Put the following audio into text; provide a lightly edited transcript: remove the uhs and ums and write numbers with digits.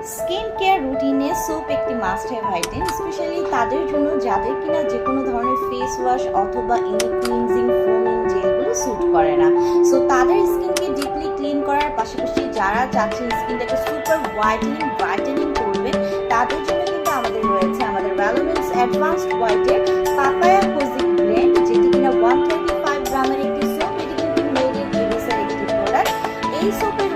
Skin care রুটিনে soap একটি must have item, specially তাদের জন্য যাদের কিনা যে কোনো ধরনের ফেস ওয়াশ অথবা এনি ক্লিনজিং ফোমিং জেলগুলো স্যুট করে না। সো তাদের স্কিনকে ডিপলি ক্লিন করার পাশাপাশি যারা চাচ্ছেন স্কিনটাকে সুপার ব্রাইটেনিং করবেন, তাদের জন্য কিন্তু আমাদের রয়েছে আমাদের ভ্যালোমেন্টস অ্যাডভান্সড হোয়াইটের পাপায়া কোজিক ব্লেন্ড, যেটি কিনা 125 গ্রামের একটি সোপ। এটি কিন্তু মেড ইন ইউএসএর একটি প্রোডাক্ট। এই সোপের